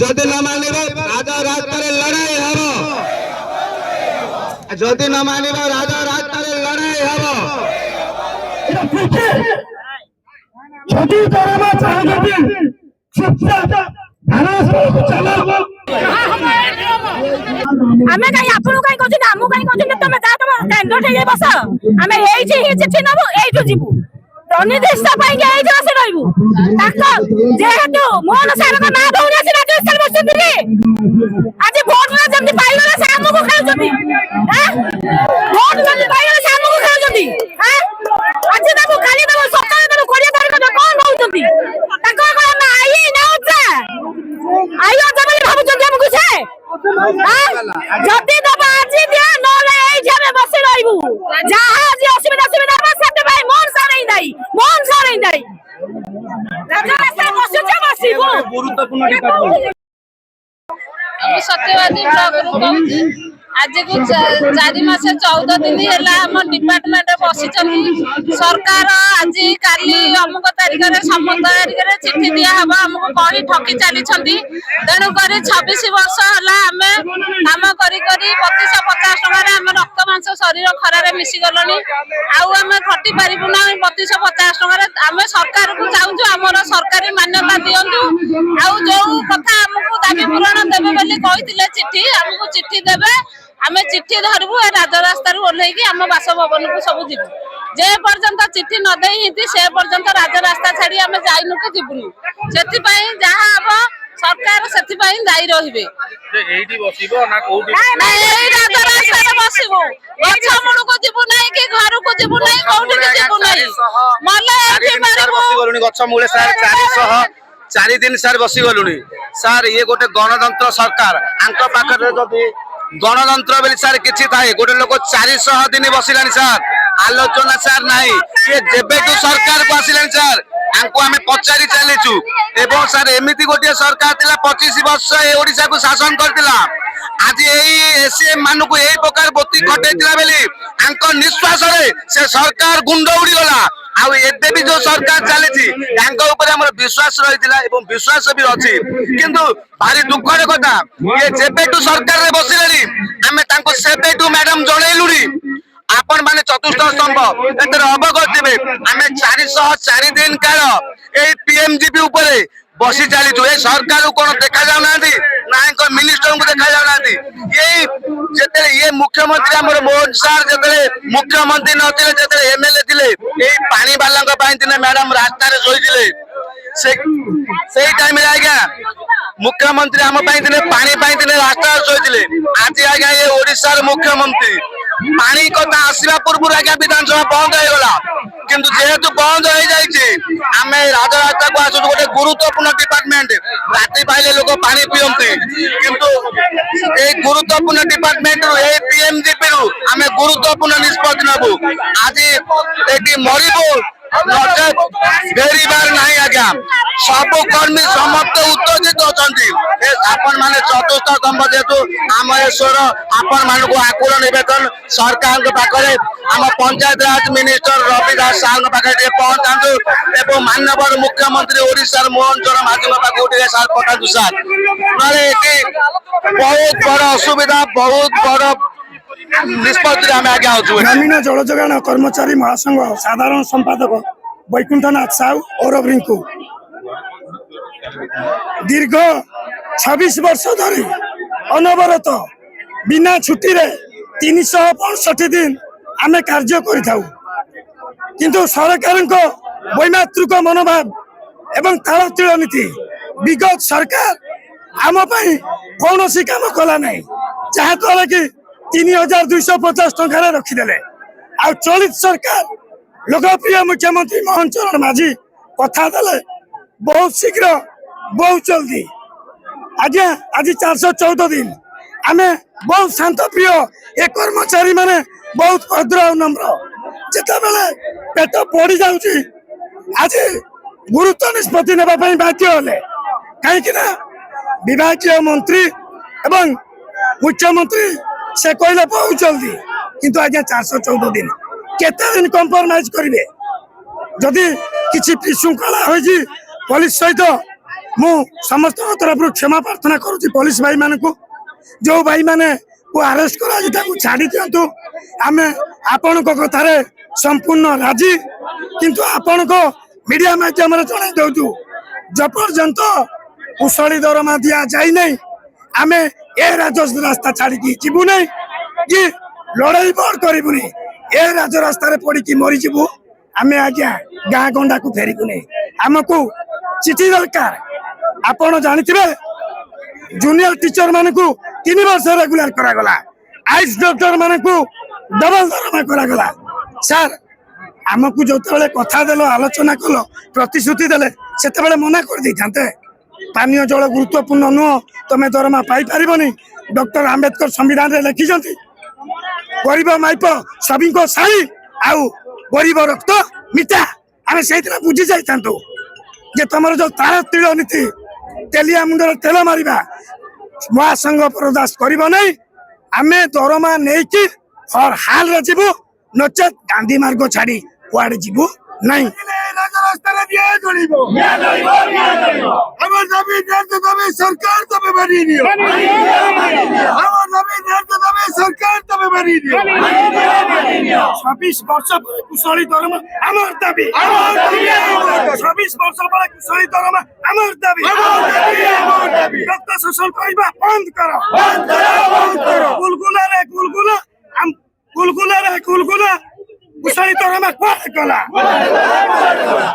जदि न मानिब राजा रास्तार लड़ाई हम जदि न मानिब राजा रास्तार लड़ाई हम आमे कहीं आपन कहीं कहछि ना हमु कहीं कहछि तमे जा तमे केंद्र ठे बस आमे एइछि ही चिट्ठी नबो एइठु जिबु अनिर्दिष्ट पाई के एइठु से रहबु ताको जेहेतु मोहन सार का ना दउनी से राजस्थान बसुंदी आज वोट ना जल्दी पाइला से हमको खाउछथि हैं वोट जल्दी पाइला से हमको खाउछथि हैं आज तबु खाली तबु सकाळ तबु कोरिया तारिख कोन होउछथि ताको कोन ना आई ना उचा आइयो जबली भाबुछथि हमको छे जति दबा आजी दिया नले एइ जरे बसी रहबु जहा जे असुविधा सुविधा बस सते भाई मन सारै दाई राजा रास्ता बसुछे बसिबु गुरुत्वपूर्ण डिपार्टमेंट हम सत्यवादी ब्लॉक रु कहूँ आज को 4 मास 14 दिन है डिपार्टमेंट बसी सरकार आज काली अमुक तारिख सम्मत तारिख चिट्ठी दिया हम आमको कही ठकी चली तेणुक 26 वर्ष है आम काम कर 3250 टकर आम रक्त मांस शरीर खरार मिसीगलु आम खटी पारूना 3250 टकर आम सरकार को चाहूँ आमर सरकारी मान्यता दिंतु आउ जो कथा आमको दाबी पूरण देवे बोली कहते चिट्ठी आमको चिट्ठी देवे आम चिट्ठी धरबू राजरास्ता ओह्लैकी आम बासभवन को सब जीवु जे पर्यंत चिट्ठी न दे से पर्यंत राजरास्ता छाड़ी आम जाइनु कि जीवुनु से जहाँ हम सरकार से दायी रही को जीवु ना कि घर को जीवु ना कौटी जीवु ना 4 दिन सार बसी गलुनी सार ये गोटे गणतंत्र सरकार आंक पाखरे जदि गणतंत्र बेली सार किछि थाए गोटे लोक 400 दिन बसिलानी सार आलोचना सार नाही ये जेबेटू सरकार को आसिलानी सार आंको आमे पचारि चलीचु एवं सार एमिति गोटे सरकार थिला 25 वर्ष ए ओडिसा को शासन करथिला आज एई एसएम मानु को एई प्रकार बोती खटेतिला बेली आंको निश्वास रे से सरकार गुंड उड़ी गला आउ एबे भी जो सरकार चली हमर विश्वास रही विश्वास भी अच्छी किंतु भारी दुखर कथा ये जेबेटू सरकार रे बसिलेनी आमे तांको सेबेटू मैडम जणैलुनी आपण माने चतुर्थ स्तंभ एतर अवगत देबे आमे 404 दिन काल ए पीएमजीपी ऊपर बसी चलीचु ए सरकार को देखा जाऊ ना ना मिनिस्टर को देखा जाऊ ना ये मुख्यमंत्री हमर मोहन सार जते मुख्यमंत्री नथिले जते एमएलए थिले ए पानी वाला दिने मैडम रास्ता रे सोईथिले से टाइम रे आज्ञा मुख्यमंत्री हम दिने पानी दिने रास्ता रे सोईथिले आज आज्ञा ये ओडिसा मुख्यमंत्री पानी कथा आसवा पूर्व आज्ञा विधानसभा बंद हो गला किंतु जेहेतु बंद हो जाइए आम राजरास्ता को आसु गोटे गुरुत्वपूर्ण डिपार्टमेंट राति पाइले लोक पानी पियंती किंतु ए गुरुत्वपूर्ण डिपार्टमेंट रु ए पीएमजीपी रु आम गुरुत्वपूर्ण निष्पत्ति नबु आज एटी मरिबो फेरिबार नहीं आज्ञा सब कर्मी समस्त उत्तेजित अच्छा आपण माने चतुर्थ स्तंभ जेतु आम ईश्वर आपण मान को आकुल निवेदन सरकार पाखे आम पंचायत राज मिनिस्टर रवि दास साहब पाखे पहुंचातु एवं माननीय मुख्यमंत्री ओडिशा मोहन चरण माझी पाखु सार पठातु सार बहुत बड़ असुविधा बहुत बड़ निष्पत्ति ग्रामीण जल जोगाण कर्मचारी महासंघ साधारण संपादक वैकुंठनाथ साहू और रिंकू दीर्घ 26 वर्ष धरी अनवरत बिना छुट्टी रे 365 दिन आमे कार्य करिथाउ किंतु सरकार को वैमातृक मनोभाव एवं तालतिल नीति विगत सरकार आम कौन सी काम कला ना जहाँद्वारा कि 3250 टंका रखीदे आ चलित सरकार लोकप्रिय मुख्यमंत्री मोहन चरण माझी कथा देले बहुत शीघ्र बहुत जल्दी आज्ञा आज 414 दिन आमे बहुत शांत प्रिय ए कर्मचारी माने बहुत भद्र और नम्र जिते बेले पेट पड़ी जाउची आज गुरुत्व निष्पत्ति नेबा पई बाध्य होले कहीं विभागीय मंत्री एवं मुख्यमंत्री से कहले बहुत जल्दी किंतु आज 414 दिन केते दिन कंप्रोमाइज करिवे जदि किछि विशृंखला होई पुलिस सहित मु समस्त तरफ क्षमा प्रार्थना करुच्ची पुलिस भाई मान को जो भाई माने को अरेस्ट करा छाड़ी दिंतु आम आपण कथार संपूर्ण राजी किंतु आपण को मीडिया माध्यम जन दौचु जपर्यंत कुशली दरमा दि जाए नहीं आम ए रास्ता छाड़ी जीवु नहीं कि लड़ाई बड़ करूनी ए रास्ता पड़ी मरीजु आम आज्ञा गाँ गंडा को फेरबू नहीं आमको चिठी दरकार आपण जानिथिबे जूनियर टीचर मान को 3 वर्ष रेगुलर करागला आइस डॉक्टर मान को डबल दरमा करागला सर आमको जो कथा देल आलोचना कल प्रतिश्रुति देले से मना कर दी था पानीय जल गुरुत्वपूर्ण नुह तुम दरमा पाई पारबनी डॉक्टर आंबेडकर संविधान रे लिखिं गरीब माइप सभी को साड़ी आउ गरीब रक्त मिठा आम से बुझी जाता जे तुम जो तार तिल नीति तेलिया मुंडर तेल मारिबा महासंघ प्रदास करिबो नहीं आमे दरमा नेकी हर हाल रे जीवु नचेत गांधी मार्ग छाड़ी कुआडे जीवु नहीं रास्ता दिया गलिबो हमर नबी नेत दबे सरकार तबे बनी दियो हमर नबी नेत दबे सरकार तबे बनी दियो 26 वर्ष पर कुशली दरमा हमर दाबी 26 वर्ष पर कुशली दरमा हमर दाबी रक्त शोषण करबा बंद करो गुलगुला हम गुलगुला कुशली दरमा कोड कला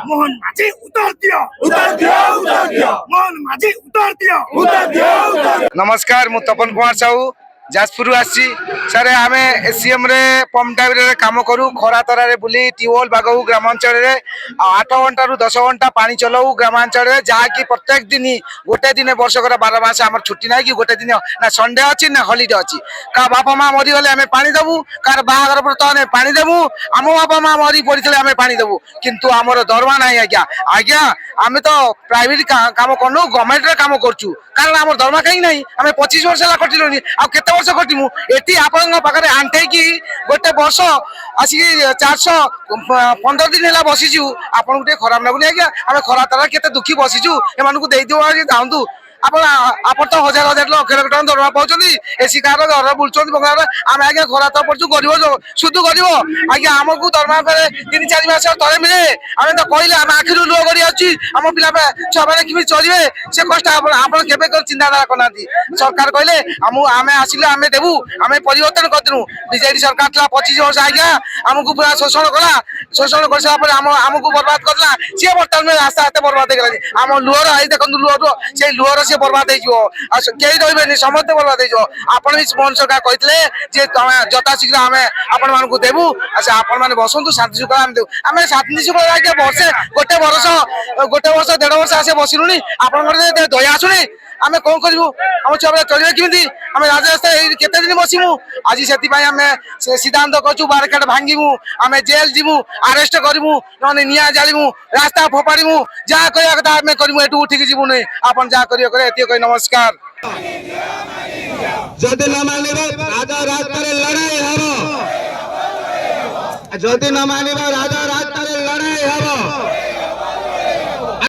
मोहन माझी उतार दियो मोहन माझी उतार दियो नमस्कार मु तपन कुमार साहू जाजपुर आसी सर आम एसीएम रे पंप टाइम काम करूँ खरा तरारे बुली ट्यूबवेल बागू ग्रामांचल रे 8 घंटा रु 10 घंटा पानी चलाऊ ग्रामांचल रे जहाँकि प्रत्येक दिन गोटे दिन वर्षकर 12 मास आम छुट्टी ना कि गोटे दिन ना संडे अच्छी ना हॉलिडे अच्छी का बापा माँ मरीगले आम पानी देवु कार बाहागर व्रत आम पानी देवु आम बापा माँ मरी पड़े आम पानी देवु किंतु आमर दरमा ना आज्ञा आम तो प्राइवेट काम करूँ गवर्नमेंट रे काम करूँ कारण आम दरमा कहीं ना आम 25 वर्ष है कटिलुनि आ केते वर्ष कटिमु एटी आपन पाखे आंठे की गोटे वर्ष आसिक 415 दिन है बसीचु आपन गोटे खराब लगुनि आज्ञा आम खरा तारा केते दुखी बसीचु एमानकु देई दियो जाऊँ आप तो हजार लक्ष लक्ष टाँग दरमा पाँच एसी कार घर बुलुं बंगाल आम आज्ञा खरा तो पड़ू गरीब शुद्ध गरीब आज्ञा आमको दरमा 3-4 मास थे मिले आम तो कहले आम आखिर लुह गड़ी आम पिला छुआ मैंने किमी चलिए से कष्ट आप चिंताधारा करना सरकार कहले आम आसिले आम देवु आम परिवर्तन करूँ बीजेडी सरकार था 25 वर्ष आज्ञा आमको पूरा शोषण कला शोषण कर सारापर आमको बर्बाद करला सी बर्तमान रास्ता हाथ बर्बाद हो आम लुहर आई देखो लुहर से लुहर से बर्बाद हो रही समस्त बर्बाद हो आप मोहन सरकार कहते जता शीघ्र आम आपण मान देवु आपण मैंने बसतु शांति सुख आम देव आम शांति सुख आज्ञा वर्षे गोटे वर्ष 1.5 वर्ष आसे बसिलुनि आपण दया आसुनी आम कौन करूँ आम छुआ चलिए किमी आम राजरास्ता केते दिन बसमु आज से सिद्धांत करूँ बारकाट भांगीमु आम जेल जीवु अरेस्ट करूँ ना निआ जामु रास्ता फोपाड़ू जहाँ कह कथा आम करूँ एटू उठिक जीवु नहीं आप जहाँ करें नमस्कार जदि न मानिब राजा रास्तार लड़ाई हम जदि न मानिब राजा